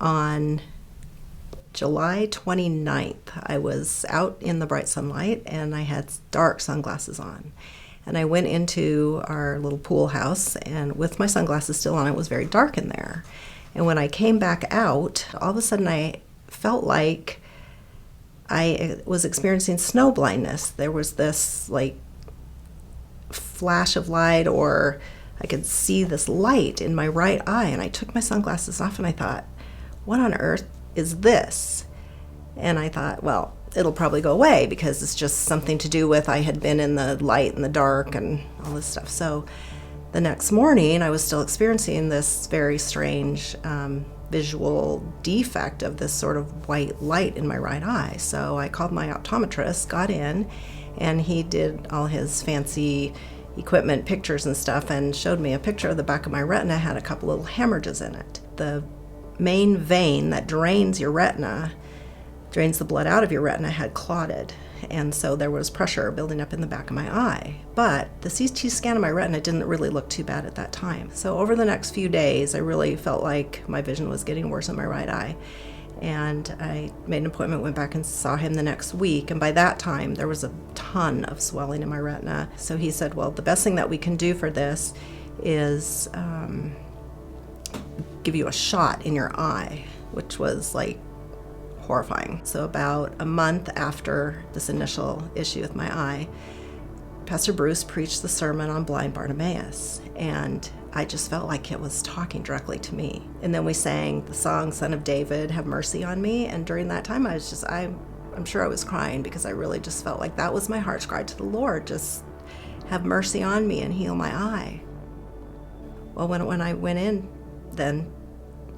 On July 29th, I was out in the bright sunlight and I had dark sunglasses on. And I went into our little pool house, and with my sunglasses still on, it was very dark in there. And when I came back out, all of a sudden I felt like I was experiencing snow blindness. There was this like flash of light, or I could see this light in my right eye, and I took my sunglasses off and I thought, what on earth is this? And I thought, well, it'll probably go away because it's just something to do with I had been in the light and the dark and all this stuff. So the next morning I was still experiencing this very strange visual defect of this sort of white light in my right eye. So I called my optometrist, got in, and he did all his fancy equipment pictures and stuff and showed me a picture of the back of my retina had a couple little hemorrhages in it. The main vein that drains your retina, drains the blood out of your retina, had clotted, and so there was pressure building up in the back of my eye. But the CT scan of my retina didn't really look too bad at that time. So over the next few days, I really felt like my vision was getting worse in my right eye. And I made an appointment, went back and saw him the next week, and by that time there was a ton of swelling in my retina. So he said, well, the best thing that we can do for this is give you a shot in your eye, which was like horrifying. So about a month after this initial issue with my eye, Pastor Bruce preached the sermon on blind Bartimaeus, and I just felt like it was talking directly to me. And then we sang the song, Son of David, Have Mercy on Me, and during that time I'm sure I was crying because I really just felt like that was my heart's cry to the Lord, just have mercy on me and heal my eye. Well, when I went in then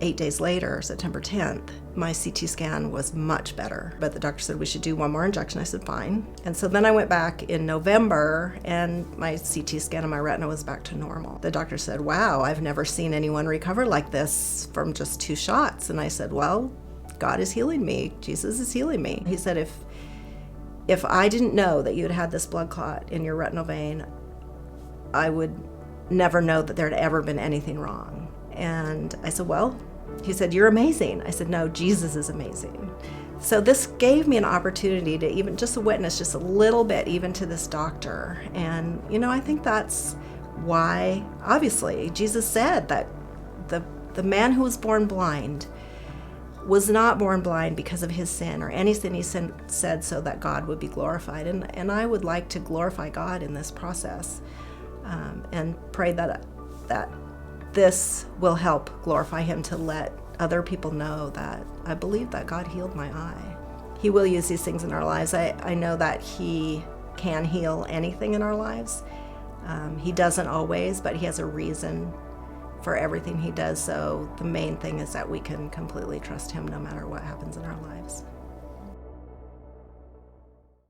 8 days later, September 10th, my CT scan was much better, but the doctor said we should do one more injection. I said, fine. And so then I went back in November and my CT scan of my retina was back to normal. The doctor said, wow, I've never seen anyone recover like this from just 2 shots. And I said, well, God is healing me. Jesus is healing me. He said, if I didn't know that you had this blood clot in your retinal vein, I would never know that there had ever been anything wrong. And I said, well, he said, you're amazing. I said, no, Jesus is amazing. So this gave me an opportunity to even just witness just a little bit, even to this doctor. And, I think that's why, obviously, Jesus said that the man who was born blind was not born blind because of his sin or any sin he said so that God would be glorified. And I would like to glorify God in this process and pray that this will help glorify him, to let other people know that I believe that God healed my eye. He will use these things in our lives. I know that he can heal anything in our lives. He doesn't always, but he has a reason for everything he does. So the main thing is that we can completely trust him no matter what happens in our lives.